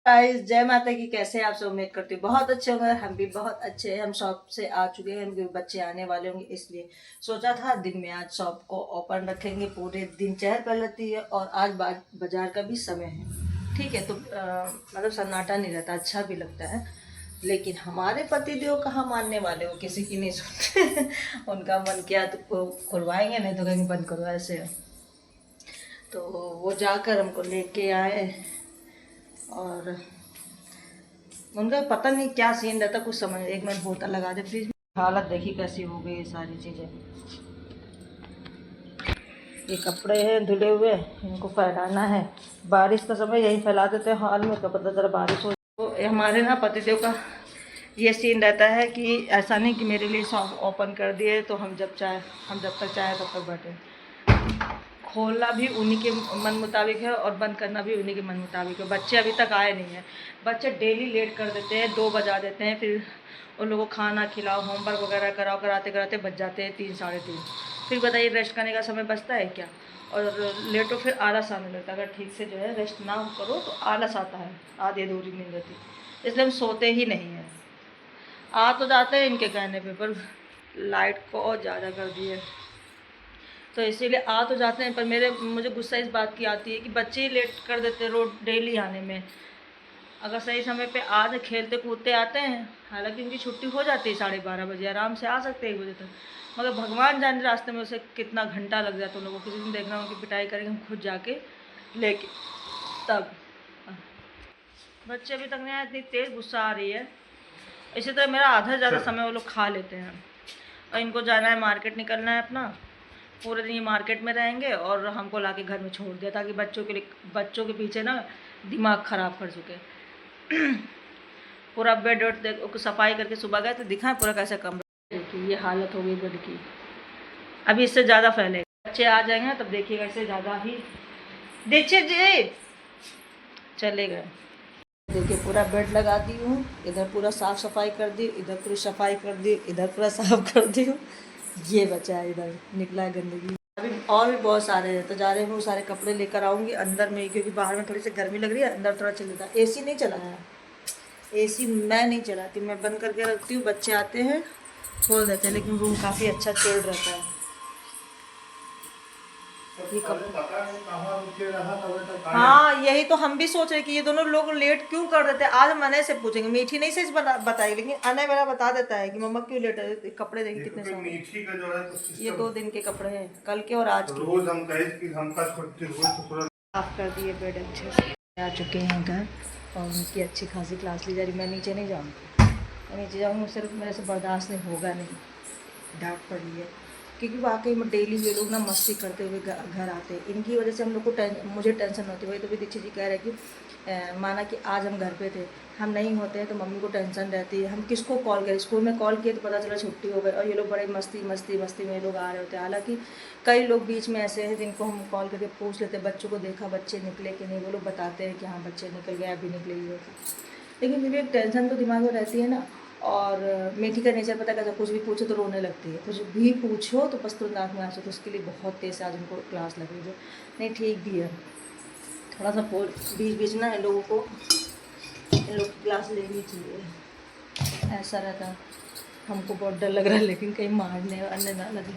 Guys जय माता की। कैसे हैं आप सब? उम्मीद करती हूँ बहुत अच्छे होंगे। हम भी बहुत अच्छे हैं। हम शॉप से आ चुके हैं क्योंकि बच्चे आने वाले होंगे, इसलिए सोचा था दिन में आज शॉप को ओपन रखेंगे। पूरे दिन चहल पहल रहती है और आज बाजार का भी समय है। ठीक है, तो मतलब सन्नाटा नहीं रहता, अच्छा भी लगता है। लेकिन हमारे पतिदेव कहाँ मानने वाले हो, किसी की नहीं सुनते। उनका मन किया तो खुलवाएंगे, नहीं तो कहीं बंद करो, ऐसे है। तो वो जाकर हमको लेके आए और उनका पता नहीं क्या सीन रहता, कुछ समझ। एक मिनट बोतल लगा दे फ्रिज में। हालत देखी कैसी हो गई ये सारी चीज़ें। ये कपड़े हैं धुले हुए, इनको फैलाना है। बारिश का समय यही फैला देते हैं हॉल में, तो पता चला बारिश हो। तो हमारे ना पतिदेव का ये सीन रहता है कि ऐसा नहीं कि मेरे लिए शॉप ओपन कर दिए तो हम जब तक चाहे तब तक बैठे। खोलना भी उन्हीं के मन मुताबिक है और बंद करना भी उन्हीं के मन मुताबिक है। बच्चे अभी तक आए नहीं हैं। बच्चे डेली लेट कर देते हैं, 2 बजा देते हैं। फिर उन लोगों को खाना खिलाओ, होमवर्क वगैरह कराओ, कराते कराते बज जाते हैं 3 साढ़े 3। फिर बताइए रेस्ट करने का समय बचता है क्या? और लेटो फिर आलस आने लगता है। अगर ठीक से जो है रेस्ट ना करो तो आलस आता है, आधी अधूरी नींद रहती, इसलिए हम सोते ही नहीं हैं। आ तो जाते हैं इनके कहने पर लाइट को और ज़्यादा कर दिए, तो इसीलिए आ तो जाते हैं। पर मुझे गुस्सा इस बात की आती है कि बच्चे ही लेट कर देते हैं रोड डेली आने में। अगर सही समय पे आज खेलते कूदते आते हैं, हालांकि उनकी छुट्टी हो जाती है 12:30 बजे, आराम से आ सकते हैं 1 बजे तक। मगर भगवान जाने रास्ते में उसे कितना घंटा लग जाता है उन लोगों को। किसी दिन देखना उनकी पिटाई करेंगे हम खुद जाके लेके, तब। बच्चे अभी तक नहीं आए, इतनी तेज़ गुस्सा आ रही है। इसी तरह मेरा आधा से ज़्यादा समय वो लोग खा लेते हैं। और इनको जाना है मार्केट, निकलना है अपना। पूरे दिन ये मार्केट में रहेंगे और हमको लाके घर में छोड़ दिया, ताकि बच्चों के पीछे ना दिमाग ख़राब कर चुके। पूरा बेड वेड सफाई करके सुबह गए तो दिखा पूरा कैसे कमरा। देखिए ये हालत हो गई बेड की। अभी इससे ज़्यादा फैलेगा, बच्चे आ जाएंगे तब देखिएगा, इससे ज़्यादा ही। देखिए जी, चले गए। देखिए पूरा बेड लगा दी हूँ, इधर पूरा साफ़ सफाई कर दी, इधर पूरी सफाई कर दी, इधर पूरा साफ कर दी हूँ। ये बचा है, इधर निकला है गंदगी। अभी और भी बहुत सारे हैं, तो जा रहे हैं वो सारे कपड़े लेकर आऊँगी अंदर में, क्योंकि बाहर में थोड़ी सी गर्मी लग रही है, अंदर थोड़ा चल जाता है। एसी नहीं चलाया है, एसी मैं नहीं चलाती, मैं बंद करके रखती हूँ। बच्चे आते हैं खोल देते हैं, लेकिन रूम काफ़ी अच्छा चिल्ड रहता है। हाँ यही तो हम भी सोच रहे कि ये दोनों लोग लेट क्यों कर देते हैं। आज हम अनय से पूछेंगे, मीठी नहीं सच बताएगी, लेकिन अनय मेरा बता देता है कि मम्मा क्यों लेट है। कपड़े देखिए कितने सारे। मीठी का जो है तो ये 2 दिन के कपड़े हैं, कल के और आज के। रोज हम कहे कि हमका साफ कर दिए बेड अच्छे से। आ चुके हैं घर और उनकी अच्छी खासी क्लास ली जा रही। मैं नीचे नहीं जाऊँगी, मैं नीचे जाऊँगी सिर्फ मेरे से बर्दाश्त नहीं होगा, नहीं डांट पड़ रही है। क्योंकि वाकई में डेली ये लोग ना मस्ती करते हुए घर आते हैं। इनकी वजह से हम लोग को मुझे टेंशन होती है। वही तो भी दीक्षित जी कह रहे हैं कि माना कि आज हम घर पे थे, हम नहीं होते हैं तो मम्मी को टेंशन रहती है। हम किसको कॉल करें? स्कूल में कॉल किए तो पता चला छुट्टी हो गई, और ये लोग बड़े मस्ती में ये लोग आ रहे होते हैं। हालांकि कई लोग बीच में ऐसे हैं जिनको हम कॉल करके पूछ लेते हैं, बच्चों को देखा बच्चे निकले कि नहीं, वो लोग बताते हैं कि हाँ बच्चे निकल गए, अभी निकले ही होता। लेकिन फिर भी एक टेंशन तो दिमाग में रहती है ना। और मीठी का नेचर पता कैसा, कुछ भी पूछो तो रोने लगती है, कुछ भी पूछो तो बस तुरंत आँख में आंसू। तो उसके लिए बहुत तेज़ आज उनको क्लास लगी जो नहीं ठीक भी है। थोड़ा सा बीच बीच ना इन लोगों की क्लास लेनी चाहिए। ऐसा रहता है, हमको बहुत डर लग रहा है, लेकिन कहीं मारने अन्य ना लगे।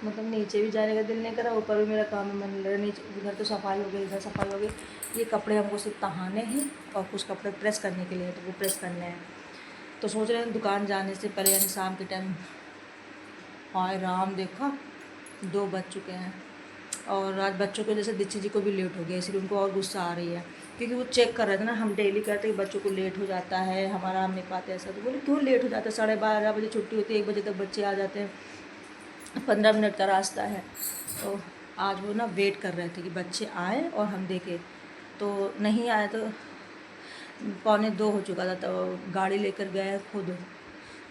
मतलब नीचे भी जाने का दिल नहीं करा, ऊपर भी मेरा काम में मन लग रहा। नीचे उधर तो सफाई हो गई, इधर सफाई हो गई। ये कपड़े हमको सिर्फ तहाने हैं और कुछ कपड़े प्रेस करने के लिए, तो वो प्रेस करने हैं। तो सोच रहे हैं दुकान जाने से पहले, यानी शाम के टाइम। हाय राम, देखा 2 बज चुके हैं। और आज बच्चों की वजह से दीक्षित जी को भी लेट हो गया, इसलिए उनको और गुस्सा आ रही है। क्योंकि वो चेक कर रहे थे ना, हम डेली कहते हैं कि बच्चों को लेट हो जाता है, हमारा हम नहीं पाते ऐसा। तो बोले क्यों लेट हो जाता है? 12:30 बजे छुट्टी होती है, 1 बजे तक बच्चे आ जाते हैं, 15 मिनट का रास्ता है। तो आज वो ना वेट कर रहे थे कि बच्चे आए और हम देखें, तो नहीं आए। तो 1:45 हो चुका था, तो गाड़ी लेकर गए खुद।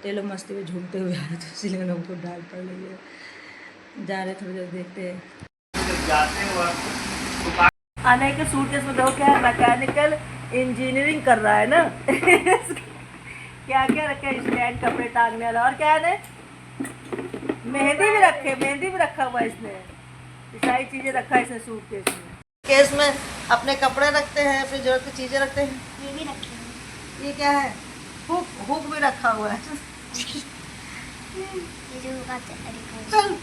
तो ये लोग मस्ती में झूमते हुए आ रहे थे, इसीलिए लोगों को डांट पड़ रही है। जा रहे थोड़ी देर देखते हैं। आने के सूटकेस में देखो क्या है, मैकेनिकल इंजीनियरिंग कर रहा है ना। क्या क्या रखे हैं, स्टैंड, कपड़े टांगने वाला, और क्या है, मेहंदी भी रखा हुआ है इसने। सारी चीज़ें रखा है इसने सूटकेस में। केस में अपने कपड़े रखते हैं, अपनी जरूरत की चीजें रखते हैं। ये भी रखे हैं। ये क्या है? हुक, हुक भी रखा हुआ है। ये जो चल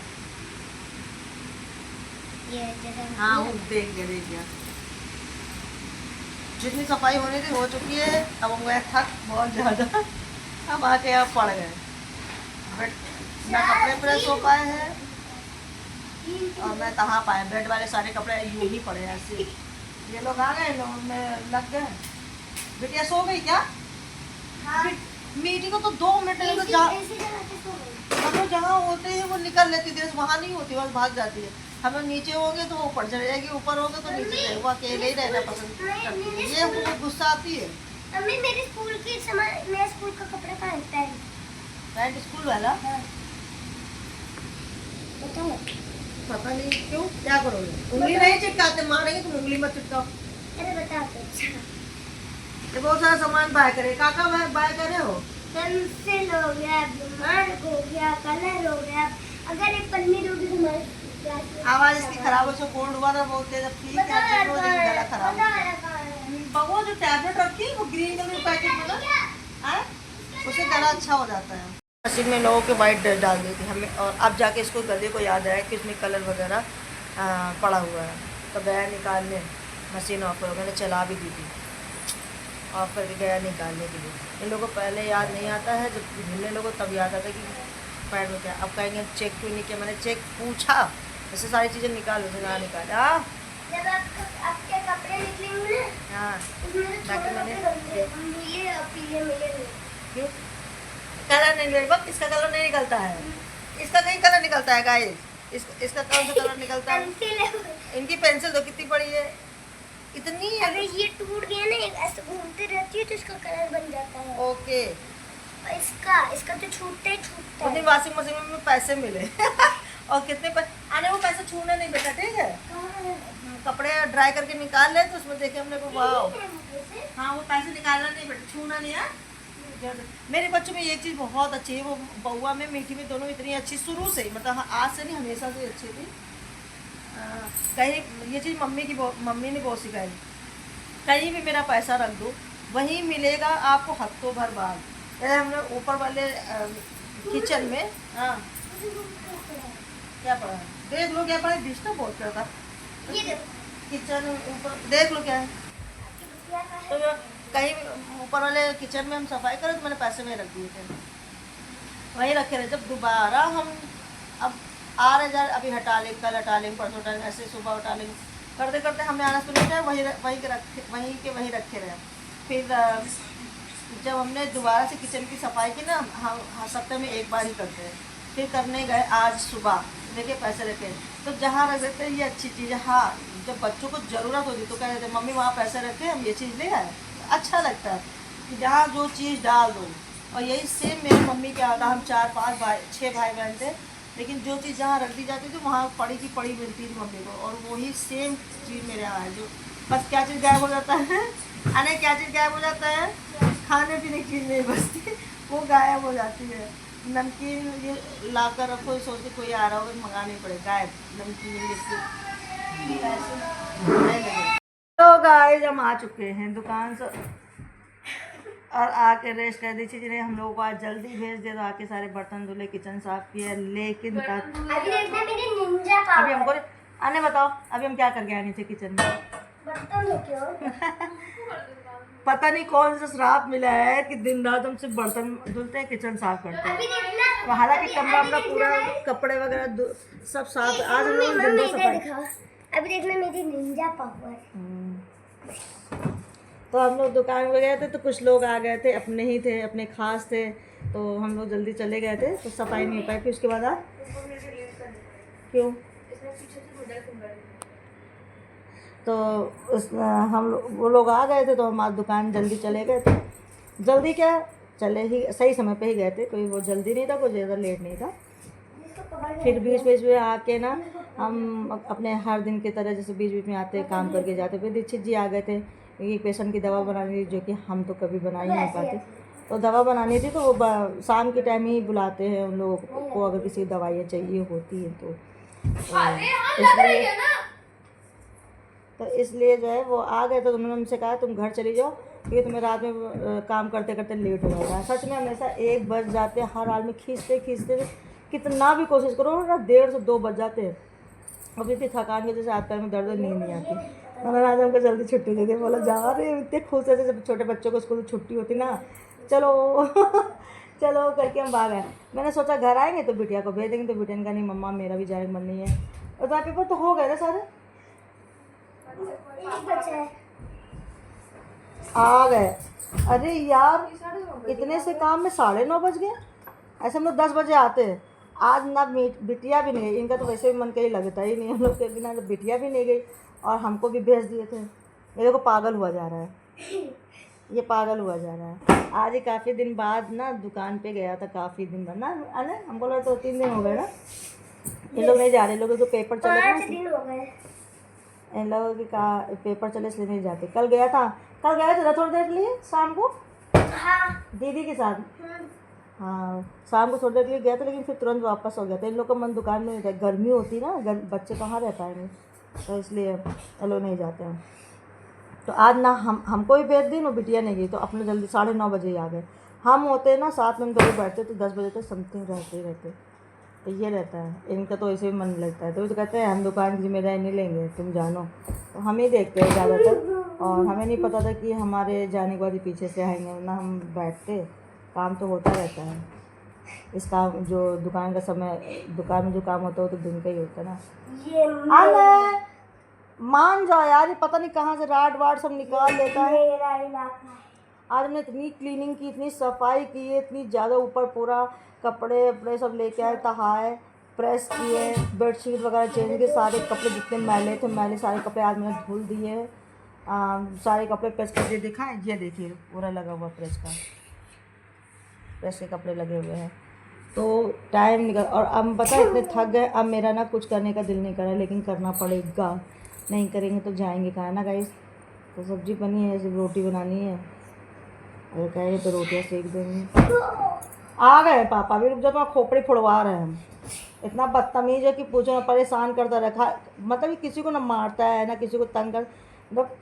ये जैसे हाँ हुक देख गया। जितनी सफाई होनी थी हो चुकी है। अब हम गए थक बहुत ज्यादा, अब आके यहाँ पड़ गए। बट ना कपड़े प्रेस हो पाए हैं और मैं कहाँ पाए, बेड वाले सारे कपड़े यूं ही पड़े हैं ऐसे। ये लोग आ गए, लोग में लग गए। बिटिया सो गई क्या? हाँ। मीटिंग को तो 2 मिनट लगे तो हम लोग जहाँ होते हैं वो निकल लेती थी, वहाँ नहीं होती, बस भाग जाती है। हम लोग नीचे होंगे तो वो ऊपर चले जाएगी, ऊपर होंगे तो नीचे जाएगी। वो अकेले ही रहना पसंद करती है। ये बहुत गुस्सा आती है। मम्मी मेरे स्कूल की सामान, मेरे स्कूल का कपड़ा कहाँ है? पैंट स्कूल वाला बताओ। पता नहीं क्यों, क्या करोगे? उंगली नहीं चिपकाते, मारेंगे तुम, उंगली मत चिपकाओ। अरे बताओ तो। ये बहुत सारा सामान बाय करे। काका बाय करे हो? पेंसिल हो गया, मार्क हो गया, कलर हो गया। अगर एक पन्नी दोगी तो हमारे क्लास में आवाज इसकी खराब हो, सो कोल्ड हुआ था बहुत तेज। अब ठीक है, गला खराब है। वो जो टैबलेट रखी वो ग्रीन कलर पैकेट में ना, उससे गला अच्छा हो जाता है। मशीन में लोगों के वाइट ड्रेस डाल दी थी हमें, और अब जाके इसको गले को याद आया कि इसमें कलर वगैरह पड़ा हुआ है, तो गया निकालने। मशीन ऑफ हो, मैंने चला भी दी थी, ऑफ करके गया निकालने के लिए। इन लोगों को पहले याद नहीं आता है, जब मिलने लोगों को तब याद आता है कि पैड में क्या। अब कहेंगे चेक क्यों नहीं किया? मैंने चेक पूछा, ऐसे सारी चीज़ें निकालो, ना निकाल। जब आपके कपड़े निकलेंगे ना, हाँ बाकी मैंने ये पीले मिलेंगे। क्यों? कलर नहीं निकलेगा, इसका कलर नहीं निकलता है, इसका कहीं कलर निकलता है गाइस। इसका कौन सा कलर निकलता है? इनकी पेंसिल तो कितनी बड़ी है, इतनी है। अगर ये टूट गया ना, ऐसे घूमती रहती है तो इसका कलर बन जाता है। ओके। इसका तो छूटता ही छूटता है। वॉशिंग मशीन में पैसे मिले और कितने आने वो पैसे छूने नहीं बेटा, ठीक है? कपड़े ड्राई करके निकाल ले तो उसमें देखे हमने को, वाह। हाँ वो पैसे निकालना नहीं बेटा, छूना नहीं है। मेरे बच्चों में एक चीज़ बहुत अच्छी है, वो बउआ में मीठी में दोनों इतनी अच्छी शुरू से ही, मतलब आज से नहीं, हमेशा से अच्छी थी। कहीं ये चीज़ मम्मी ने बहुत सिखाई, कहीं भी मेरा पैसा रख दो वहीं मिलेगा आपको हफ्तों भर बाद। हमने ऊपर वाले किचन में, हाँ क्या पड़ा है? देख लो क्या पड़ा है, डिस्टर्ब बहुत करता। किचन ऊपर देख लो क्या है। तो कहीं ऊपर वाले किचन में हम सफाई करें तो मैंने पैसे में रख दिए थे, वहीं रखे रहे। जब दोबारा हम अब आ रहे जा, अभी हटा लेंगे, कल हटा लेंगे, परसों हटा लेंगे, ऐसे सुबह हटा लेंगे, करते करते हमें आना सुन जाए, वहीं रखे रहे। फिर जब हमने दोबारा से किचन की सफाई की ना, हम सप्ताह में एक बार ही करते हैं। फिर करने गए आज सुबह, देखिए पैसे रखे, तो जहाँ रख देते हैं ये अच्छी चीज़ है। हाँ जब बच्चों को ज़रूरत होती तो कह देते मम्मी वहाँ पैसे रखे, हम ये चीज़ ले आए। अच्छा लगता है कि जहाँ जो चीज़ डाल दो। और यही सेम मेरी मम्मी के आता, हम 6 भाई बहन थे, लेकिन जो चीज़ जहाँ रख दी जाती थी वहाँ पड़ी की पड़ी मिलती थी मम्मी को, और वही सेम चीज़ मेरे यहाँ है। जो बस क्या चीज़ गायब हो जाता है अने क्या चीज़ गायब हो जाता है, खाने पीने की चीज़ नहीं बचती, वो गायब हो जाती है। नमकीन ये ला कर रखो, सोच के कोई आ रहा होगा मंगाना ही पड़ेगा, गायब नमकीन तो गाइस हम आ चुके हैं दुकान से, और आके रेस्ट कर दी थी। हम लोगों को आज जल्दी भेज दिया, तो आके सारे बर्तन धुले, किचन साफ किया, लेकिन अभी देखना मेरी निंजा पावर। अभी हमको आने बताओ, अभी हम क्या करके आए थे किचन में? बर्तन धोते पता नहीं कौन सा श्राप मिला है कि दिन रात हम सिर्फ बर्तन धुलते हैं, किचन साफ करते हैं। हालांकि कमरा अपना पूरा कपड़े वगैरह सब साफ। आज हम लोग विंडो सफाई। अभी देखना मेरी निंजा पावर। तो हम लोग दुकान में गए थे, तो कुछ लोग आ गए थे, अपने ही थे, अपने खास थे, तो हम लोग जल्दी चले गए थे, तो सफाई नहीं हो पाई। फिर उसके बाद क्यों तो हम वो लोग आ गए थे, तो हम आज दुकान जल्दी चले गए थे। जल्दी क्या, चले ही सही समय पे ही गए थे, कोई वो जल्दी नहीं था, कोई ज़्यादा लेट नहीं था। फिर बीच बीच में आके ना हम अपने हर दिन की तरह जैसे बीच बीच में आते काम करके जाते। फिर दीक्षित जी आ गए थे, क्योंकि पेशेंट की दवा बनानी थी, जो कि हम तो कभी बना ही नहीं पाते। तो दवा बनानी थी, तो वो शाम के टाइम ही बुलाते हैं उन लोगों को, अगर किसी दवाइयाँ चाहिए होती हैं तो इसलिए तो इसलिए जो है वो आ गए, तो उन्होंने हमसे कहा तुम घर चली जाओ क्योंकि तुम्हें रात में काम करते करते लेट हो जाता है। सच में हमेशा 1 बज जाते हैं, हर हाल में खींचते खींचते कितना भी कोशिश करो ना 1:30 से 2 बज जाते हैं। अब इतनी थकान की वजह से हाथ पैर में दर्द नींद नहीं आती। उन्होंने आज हमको जल्दी छुट्टी दे दी, बोला जा रहे हैं, इतने खुश रहते जब छोटे बच्चों को स्कूल छुट्टी होती ना, चलो चलो करके हम भाग आए। मैंने सोचा घर आएंगे तो बिटिया को भेज देंगे, तो बिटिया ने कहा नहीं मम्मा मेरा भी जाने का मन नहीं है। और तो पेपर तो हो गए ना सारे, आ गए। अरे यार इतने से काम में 9:30 बज गए। ऐसे हम लोग 10 बजे आते हैं। आज ना बिटिया भी नहीं गई, इनका तो वैसे भी मन कहीं लगता ही नहीं हम लोग के बिना, तो बिटिया भी नहीं गई और हमको भी भेज दिए थे। मेरे को पागल हुआ जा रहा है, ये पागल हुआ जा रहा है। आज ही काफ़ी दिन बाद ना दुकान पे गया था, काफ़ी दिन बाद ना अरे हमको लगा तो 3 दिन हो गए ना। इन लोग नहीं जा रहे, लोगों को पेपर चले थे, इन लोगों के पेपर चले इसलिए नहीं जाते। कल गया था थोड़ी देर के लिए शाम को, हाँ दीदी के साथ। हाँ शाम को थोड़ी देर के लिए गया था, लेकिन फिर तुरंत वापस हो गया था। इन लोग का मन दुकान में नहीं था, गर्मी होती ना, बच्चे कहाँ रह पाएंगे, तो इसलिए ये लोग नहीं जाते हैं। तो आज ना हमको भी भेज दी, और बिटिया नहीं गई, तो अपने जल्दी 9:30 बजे ही आ गए। हम होते ना 7 में दोनों बैठते तो 10 बजे तक समथिंग रहते ही रहते। तो ये रहता है इनका, तो ऐसे भी मन लगता है। तो कहते हैं हम दुकान की जिम्मेदारी नहीं लेंगे, तुम जानो। तो हम ही देखते हैं ज़्यादातर, और हमें नहीं पता था कि हमारे जाने के बाद ही पीछे से आएंगे, वरना हम बैठते, काम तो होता रहता है। इस काम जो दुकान का समय, दुकान में जो काम होता है वो तो दिन का ही होता है ना। अरे मान जाओ यार, ये पता नहीं कहाँ से राड वाड सब निकाल लेता है। आज हमने इतनी क्लीनिंग की, इतनी सफाई की है, इतनी ज़्यादा, ऊपर पूरा कपड़े वपड़े सब लेके आए, तहाए प्रेस किए, बेडशीट वगैरह चेंज किए, सारे कपड़े जितने मैले थे मैले सारे कपड़े आज मैंने धुल दिए। सारे कपड़े प्रेस करके दिखाएं, ये देखिए पूरा लगा हुआ प्रेस का, प्रेस के कपड़े लगे हुए हैं। तो टाइम निकल, और अब पता है इतने थक गए, अब मेरा ना कुछ करने का दिल नहीं कर रहा, लेकिन करना पड़ेगा, नहीं करेंगे तो जाएंगे कहाँ ना गाइस। तो सब्ज़ी बनी है, सिर्फ रोटी बनानी है, अगर कहेंगे तो रोटियाँ सेक देंगे। आ गए पापा भी, रुक जाओ, तो खोपड़ी फोड़वा रहे हैं हम। इतना बदतमीज है कि पूछो ना, परेशान करता रखा, मतलब कि किसी को ना मारता है ना किसी को तंग कर, मतलब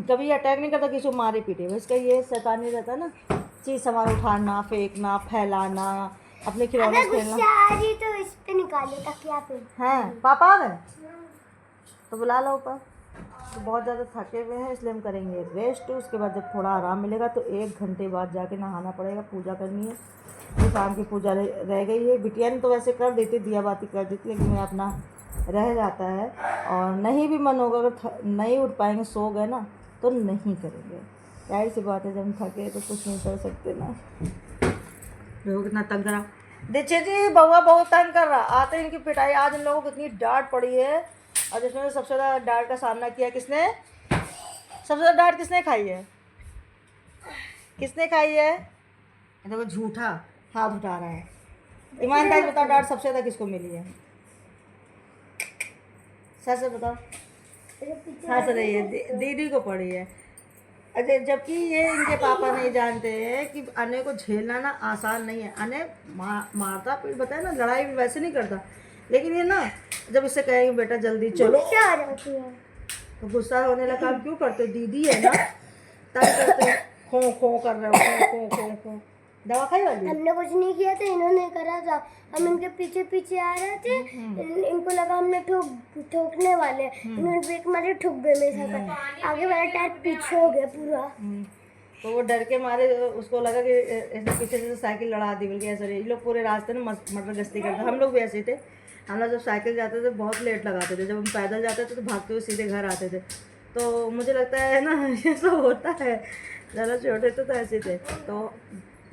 कभी अटैक नहीं करता, किसी को मारे पीटे। इसका ये शैतानी रहता है ना, चीज़ सामान उठाना, फेंकना, फैलाना, अपने खिलौने खेलना। तो इस पे निकाले तकिया पे। हैं पापा आ गए तो बुला लो ऊपर। तो बहुत ज़्यादा थके हुए हैं, इसलिए हम करेंगे रेस्ट। उसके बाद जब थोड़ा आराम मिलेगा तो 1 घंटे बाद जाके नहाना पड़ेगा, पूजा करनी है। तो शाम की पूजा रह गई है। बिटिया ने तो वैसे कर देती, दिया बाती कर देती, लेकिन मैं अपना रह जाता है। और नहीं भी मन होगा, अगर नहीं उठ पाएंगे, सो गए ना, तो नहीं करेंगे। जाहिर सी बात है, जब हम थके तो कुछ नहीं कर सकते ना। लोग कितना तंग करा, देखिए जी बउआ बहुत तंग कर रहा, आते इनकी पिटाई। आज इन लोगों को कितनी डांट पड़ी है, और जिसमें सबसे ज़्यादा डांट का सामना किया किसने, सबसे ज़्यादा डांट किसने खाई है, किसने खाई है? देखो झूठा हाथ उठा रहा है। ईमानदारी बताओ, डांट सबसे ज़्यादा किसको मिली है? सच से बताओ। हंस रही है, दीदी को पड़ी है। अरे जबकि ये इनके पापा नहीं जानते हैं कि अने को झेलना ना आसान नहीं है। अने मारता पीट बताया ना, लड़ाई भी वैसे नहीं करता, लेकिन ये ना जब इससे कहेंगे बेटा जल्दी चलो, तो गुस्सा होने लगा। काम क्यों करते, दीदी है ना, तब करते खो खो कर रहे हो, खो खो खो। दवा खाई वाली? हमने कुछ नहीं किया था, इन्होंने करा था। हम इनके पीछे पीछे आ रहे थे, इनको लगा हमने ठोकने वाले, इन्होंने ब्रेक मारे, ठुक गए मेरे साथ। आगे वाला टायर पीछे हो गया पूरा। तो वो डर के मारे, उसको लगा कि ऐसे पीछे से साइकिल लड़ा दी, बल्कि ऐसे ये लोग पूरे रास्ते में मतलब गश्ती करते। हम लोग भी ऐसे थे, हम लोग जब साइकिल जाते थे बहुत लेट लगाते थे, जब हम पैदल जाते थे तो भागते हुए सीधे घर आते थे। तो मुझे लगता है ना ये सब होता है, ज़्यादा छोटे तो ऐसे थे। तो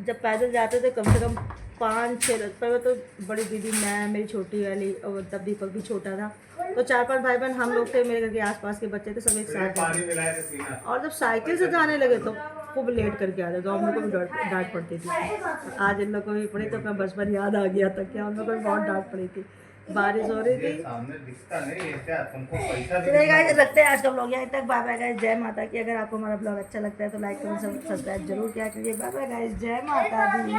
जब पैदल जाते थे कम से कम 5-6 पर, तो बड़ी दीदी, मैं, मेरी छोटी वाली, और तब दीपक भी छोटा था, तो 4-5 भाई बहन हम लोग थे। मेरे घर के आसपास के बच्चे थे, सब एक साथ जाते। और जब साइकिल से जाने लगे तो खूब लेट करके आ रहे, तो हम लोग को भी डांट पड़ती थी। आज इन लोग को भी पड़ी, तो मैं बचपन याद आ गया था कि हम लोग को भी बहुत डांट पड़ी थी। बारिश हो रही थी। चलिए गाइस, रखते हैं आज का ब्लॉग यहाँ तक। बाय बाय गाइस, जय माता की। अगर आपको हमारा ब्लॉग अच्छा लगता है तो लाइक कमेंट सब्सक्राइब जरूर किया कीजिए। बाय बाय गाइस, जय माता दी।